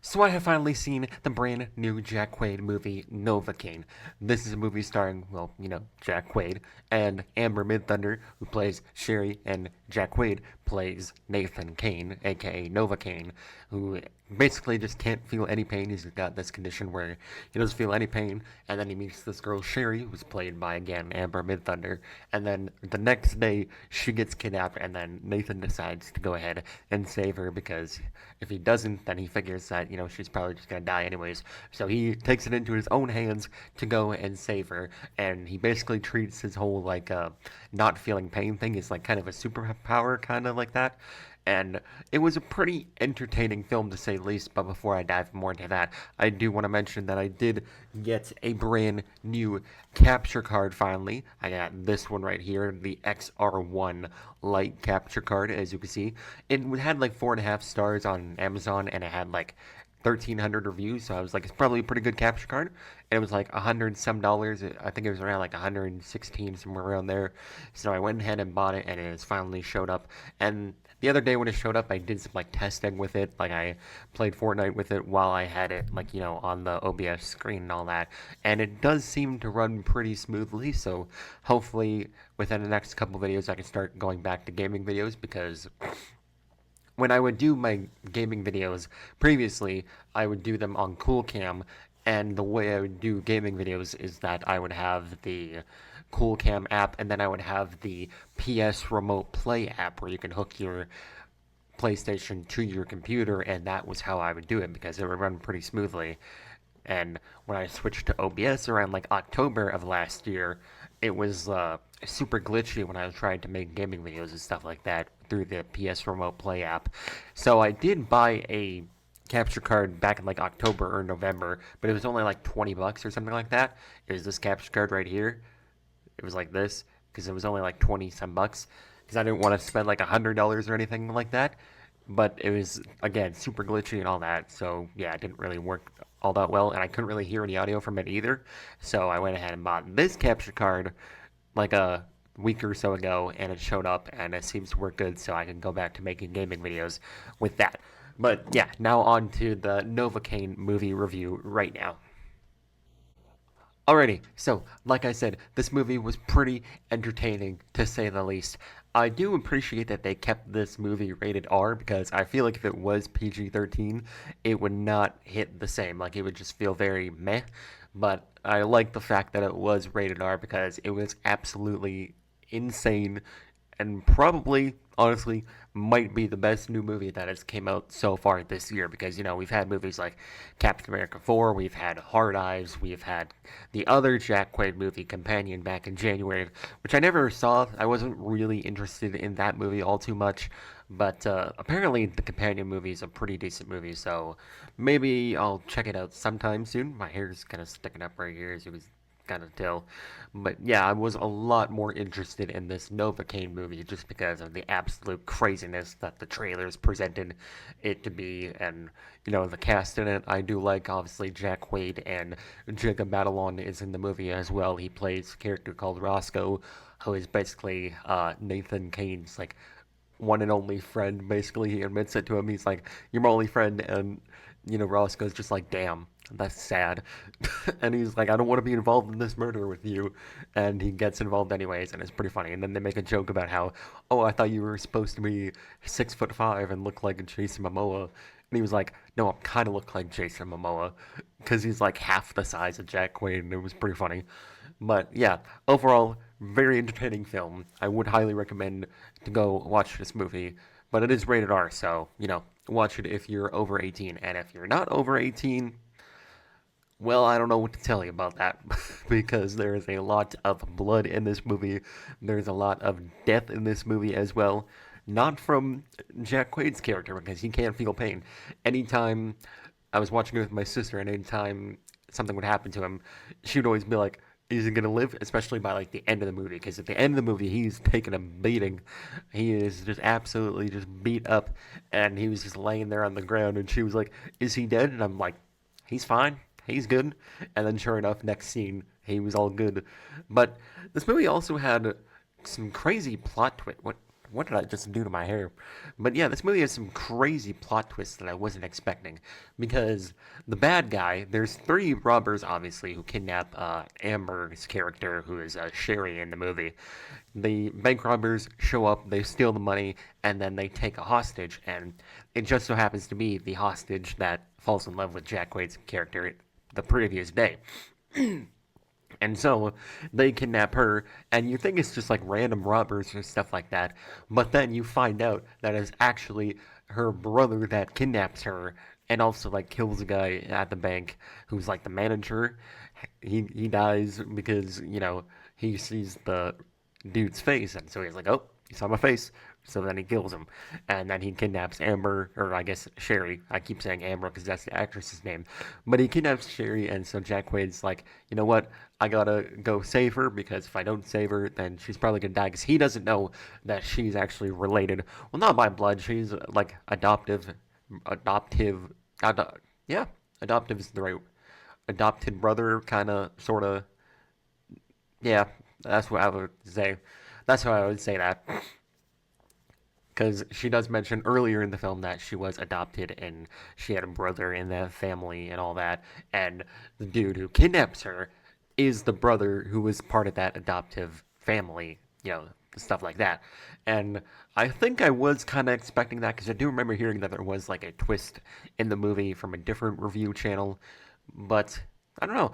So I have finally seen the brand new Jack Quaid movie, Novocaine. This is a movie starring, well, Jack Quaid and Amber Midthunder, who plays Sherry, and Jack Quaid plays Nathan Kane, aka Novocaine, who basically just can't feel any pain. He's got this condition where he doesn't feel any pain, and then he meets this girl, Sherry, who's played by, again, Amber Midthunder, and then the next day, she gets kidnapped, and then Nathan decides to go ahead and save her because if he doesn't, then he figures that, she's probably just gonna die anyways. So he takes it into his own hands to go and save her, and he basically treats his whole, not feeling pain thing as, kind of a superpower, kind of like that. And it was a pretty entertaining film to say the least, but before I dive more into that, I do want to mention that I did get a brand new capture card finally. I got this one right here, the XR1 light capture card, as you can see. It had like 4.5 stars on Amazon, and it had like 1,300 reviews, so I was like, it's probably a pretty good capture card. And it was like $100 some. I think it was around like 116, somewhere around there. So I went ahead and bought it, and it has finally showed up. And the other day when it showed up, I did some testing with it. Like I played Fortnite with it while I had it on the OBS screen and all that. And it does seem to run pretty smoothly. So hopefully within the next couple videos, I can start going back to gaming videos because when I would do my gaming videos previously, I would do them on Coolcam, and the way I would do gaming videos is that I would have the Coolcam app, and then I would have the PS Remote Play app where you can hook your PlayStation to your computer, and that was how I would do it because it would run pretty smoothly. And when I switched to OBS around October of last year, it was super glitchy when I was trying to make gaming videos and stuff like that through the PS Remote Play app. So I did buy a capture card back in October or November, but it was only like $20 or something like that. It was this capture card right here. It was like this because it was only like 20 some bucks because I didn't want to spend like $100 or anything like that. But it was, again, super glitchy and all that, so yeah, it didn't really work all that well, and I couldn't really hear any audio from it either. So I went ahead and bought this capture card like a week or so ago, and it showed up, and it seems to work good, so I can go back to making gaming videos with that. But yeah, now on to the Novocaine movie review right now. Alrighty, so like I said, this movie was pretty entertaining to say the least. I do appreciate that they kept this movie rated R because I feel like if it was PG-13, it would not hit the same. Like it would just feel very meh. But I like the fact that it was rated R because it was absolutely insane and probably, honestly, might be the best new movie that has came out so far this year because we've had movies like Captain America 4, we've had Hard Eyes, we've had the other Jack Quaid movie Companion back in January, which I never saw. I wasn't really interested in that movie all too much, but apparently the Companion movie is a pretty decent movie, so maybe I'll check it out sometime soon. My hair's kind of sticking up right here as you can kind of tell. But yeah, I was a lot more interested in this Novocaine movie just because of the absolute craziness that the trailers presented it to be. And, the cast in it, I do like, obviously, Jack Quaid, and Jacob Batalon is in the movie as well. He plays a character called Roscoe, who is basically Nathan Kane's, one and only friend. Basically, he admits it to him. He's like, "You're my only friend," and Roscoe's just like, "Damn, that's sad." And he's like, "I don't want to be involved in this murder with you," and he gets involved anyways, and it's pretty funny. And then they make a joke about how, "Oh, I thought you were supposed to be 6'5" and look like Jason Momoa," and he was like, "No, I kind of look like Jason Momoa," because he's like half the size of Jack Quaid, and it was pretty funny. But yeah, overall, very entertaining film. I would highly recommend to go watch this movie. But it is rated R, so, watch it if you're over 18. And if you're not over 18, well, I don't know what to tell you about that. Because there is a lot of blood in this movie. There's a lot of death in this movie as well. Not from Jack Quaid's character, because he can't feel pain. Anytime I was watching it with my sister, and anytime something would happen to him, she would always be like, "Is he gonna live?" Especially by the end of the movie, because at the end of the movie he's taking a beating. He is just absolutely just beat up, and he was just laying there on the ground. And she was like, "Is he dead?" And I'm like, "He's fine. He's good." And then sure enough, next scene, he was all good. But this movie also had some crazy plot twist. What did I just do to my hair? But yeah, this movie has some crazy plot twists that I wasn't expecting. Because the bad guy, there's three robbers, obviously, who kidnap Amber's character, who is Sherry in the movie. The bank robbers show up, they steal the money, and then they take a hostage. And it just so happens to be the hostage that falls in love with Jack Quaid's character the previous day. And so they kidnap her, and you think it's just like random robbers or stuff like that, but then you find out that it's actually her brother that kidnaps her and also like kills a guy at the bank who's like the manager. He dies because, he sees the dude's face, and so he's like, "Oh, you saw my face." So then he kills him, and then he kidnaps Amber, or I guess Sherry. I keep saying Amber because that's the actress's name, but he kidnaps Sherry, and so Jack Quaid's like, you know what? I gotta go save her because if I don't save her, then she's probably gonna die. Because he doesn't know that she's actually related. Well, not by blood. She's like adoptive. Yeah, adoptive is the right. Adopted brother, kind of, sort of. Yeah, that's what I would say. That's how I would say that. Because she does mention earlier in the film that she was adopted and she had a brother in that family and all that. And the dude who kidnaps her is the brother who was part of that adoptive family, stuff like that. And I think I was kind of expecting that because I do remember hearing that there was like a twist in the movie from a different review channel. But I don't know.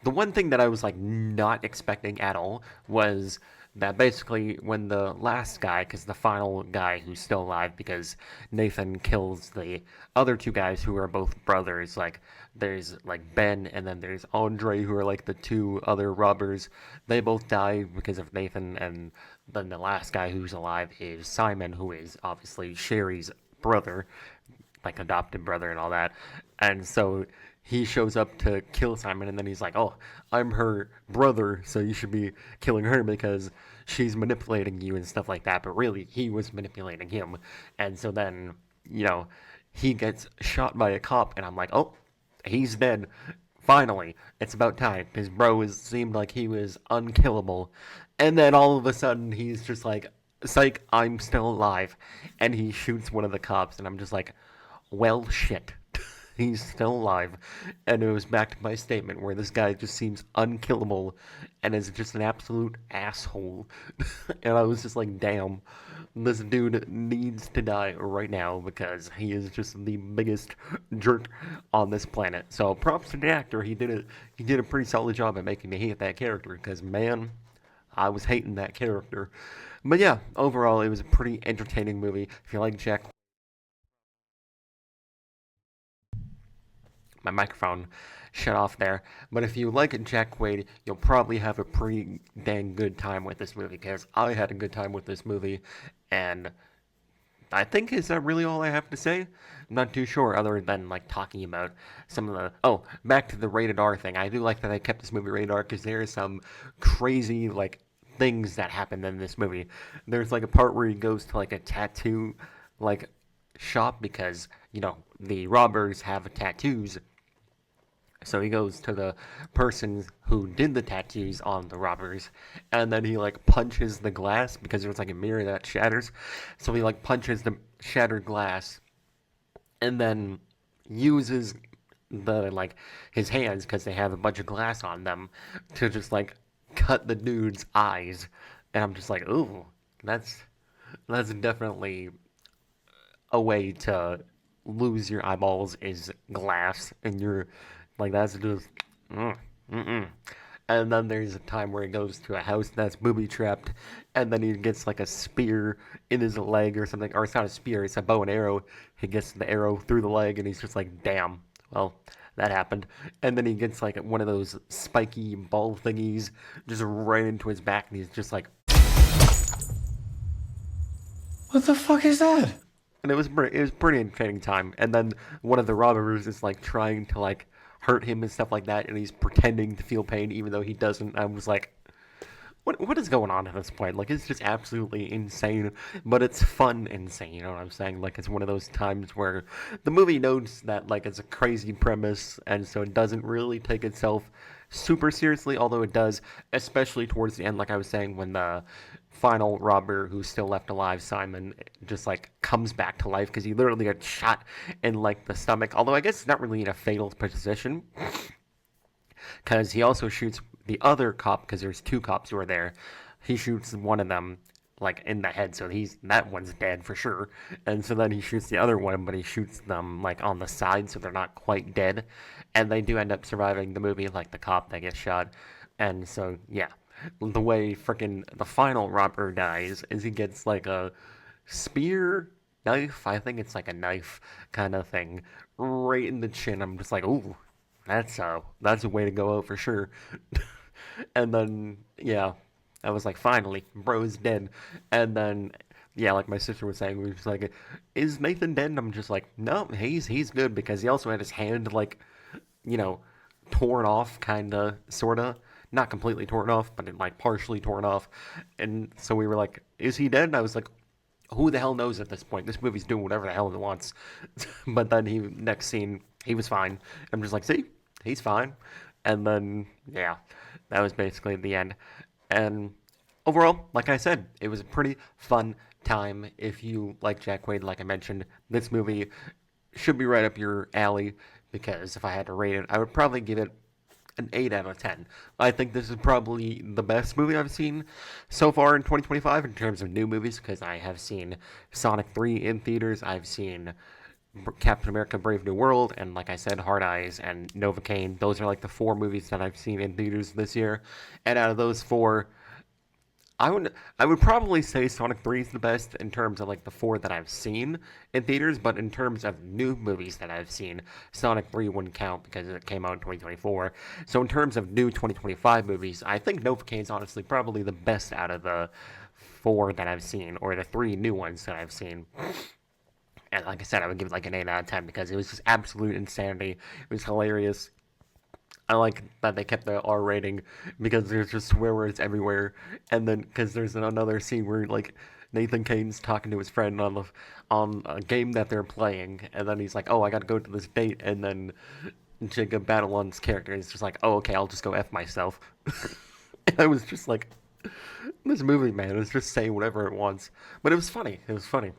The one thing that I was like not expecting at all was that basically when the last guy, because the final guy who's still alive, because Nathan kills the other two guys who are both brothers, like there's like Ben and then there's Andre, who are like the two other robbers. They both die because of Nathan, and then the last guy who's alive is Simon, who is obviously Sherry's brother, like adopted brother and all that. And so he shows up to kill Simon, and then he's like, "Oh, I'm her brother, so you should be killing her because she's manipulating you and stuff like that." But really, he was manipulating him. And so then, you know, he gets shot by a cop, and I'm like, "Oh, he's dead." Finally, it's about time. His seemed like he was unkillable. And then all of a sudden, he's just like, "Psych, I'm still alive." And he shoots one of the cops, and I'm just like, well, shit. He's still alive. And it was back to my statement where this guy just seems unkillable and is just an absolute asshole. And I was just like, damn, this dude needs to die right now because he is just the biggest jerk on this planet. So props to the actor. He did a pretty solid job at making me hate that character because, man, I was hating that character. But yeah, overall, it was a pretty entertaining movie. If you like Jack, my microphone shut off there. But if you like Jack Quaid, you'll probably have a pretty dang good time with this movie because I had a good time with this movie. And I think, is that really all I have to say? I'm not too sure, other than like talking about some of the. Oh, back to the rated R thing. I do like that I kept this movie rated R because there is some crazy like things that happen in this movie. There's like a part where he goes to like a tattoo like shop because the robbers have tattoos, so he goes to the person who did the tattoos on the robbers, and then he like punches the glass because there's like a mirror that shatters. So he like punches the shattered glass, and then uses the like his hands because they have a bunch of glass on them to just like cut the dude's eyes. And I'm just like, ooh, that's definitely a way to lose your eyeballs is glass, and you're like, that's just mm. And then there's a time where he goes to a house that's booby trapped, and then he gets like a spear in his leg or something, or it's not a spear, it's a bow and arrow. He gets the arrow through the leg, and he's just like, damn, well, that happened. And then he gets like one of those spiky ball thingies just right into his back, and he's just like, What the fuck is that? and it was pretty entertaining time. And then one of the robbers is like trying to like hurt him and stuff like that, and he's pretending to feel pain even though he doesn't. I was like, what is going on at this point? Like, it's just absolutely insane, but it's fun insane. You know what I'm saying? Like, it's one of those times where the movie knows that like it's a crazy premise, and so it doesn't really take itself super seriously, although it does, especially towards the end. Like I was saying, when the final robber who's still left alive, Simon, just like comes back to life because he literally got shot in like the stomach. Although I guess it's not really in a fatal position because he also shoots the other cop because there's two cops who are there. He shoots one of them like in the head, so that one's dead for sure. And so then he shoots the other one, but he shoots them like on the side, so they're not quite dead. And they do end up surviving the movie, like the cop that gets shot. And so yeah, the way freaking the final robber dies is he gets like a spear knife. I think it's like a knife kind of thing right in the chin. I'm just like, ooh, that's a way to go out for sure. And then yeah, I was like, finally, bro's dead. And then yeah, like my sister was saying, we was like, is Nathan dead? And I'm just like, no, he's good because he also had his hand like, you know, torn off, kinda, sorta. Not completely torn off, but like partially torn off. And so we were like, is he dead? And I was like, who the hell knows at this point? This movie's doing whatever the hell it wants. But then next scene, he was fine. I'm just like, see, he's fine. And then, yeah, that was basically the end. And overall, like I said, it was a pretty fun time. If you like Jack Quaid, like I mentioned, this movie should be right up your alley because if I had to rate it, I would probably give it an 8 out of 10. I think this is probably the best movie I've seen so far in 2025 in terms of new movies because I have seen Sonic 3 in theaters. I've seen Captain America Brave New World, and like I said, Hard Eyes and Novocaine. Those are like the four movies that I've seen in theaters this year. And out of those four, I would probably say Sonic 3 is the best in terms of like the four that I've seen in theaters, but in terms of new movies that I've seen, Sonic 3 wouldn't count because it came out in 2024. So in terms of new 2025 movies, I think Novocaine is honestly probably the best out of the four that I've seen, or the three new ones that I've seen. And like I said, I would give it like an 8 out of 10 because it was just absolute insanity. It was hilarious. I like that they kept the R rating because there's just swear words everywhere, and then because there's another scene where like Nathan Cain's talking to his friend on a game that they're playing, and then he's like, "Oh, I got to go to this date," and then Jacob Batalon's character is just like, "Oh, okay, I'll just go f myself." And I was just like, "This movie, man, is just saying whatever it wants," but it was funny. It was funny.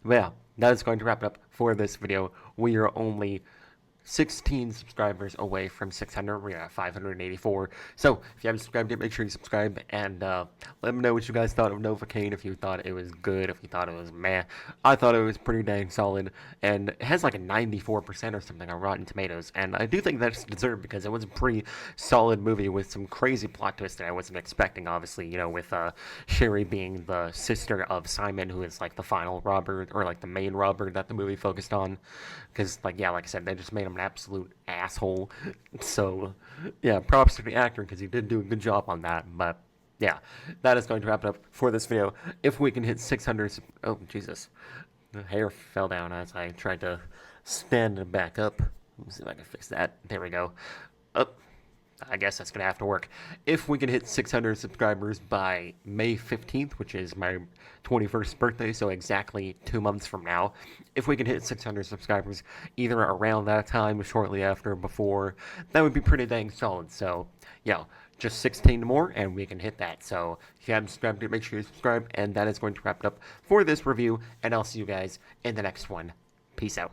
But yeah, that is going to wrap it up for this video. We are only 16 subscribers away from 600. We're at 584. So if you haven't subscribed yet, make sure you subscribe and let me know what you guys thought of Novocaine. If you thought it was good, if you thought it was meh. I thought it was pretty dang solid, and it has like a 94% or something on Rotten Tomatoes, and I do think that's deserved because it was a pretty solid movie with some crazy plot twists that I wasn't expecting. Obviously, you know, with Sherry being the sister of Simon, who is like the final robber or like the main robber that the movie focused on. Because like yeah, like I said, they just made him an absolute asshole. So yeah, props to the actor because he did do a good job on that. But yeah, that is going to wrap it up for this video. If we can hit 600, oh Jesus, the hair fell down as I tried to stand it back up. Let me see if I can fix that. There we go. Up. I guess that's gonna have to work. If we can hit 600 subscribers by May 15th, which is my 21st birthday, so exactly 2 months from now, if we can hit 600 subscribers either around that time, shortly after, before, that would be pretty dang solid. So, yeah, just 16 more, and we can hit that. So, if you haven't subscribed yet, make sure you subscribe, and that is going to wrap it up for this review, and I'll see you guys in the next one. Peace out.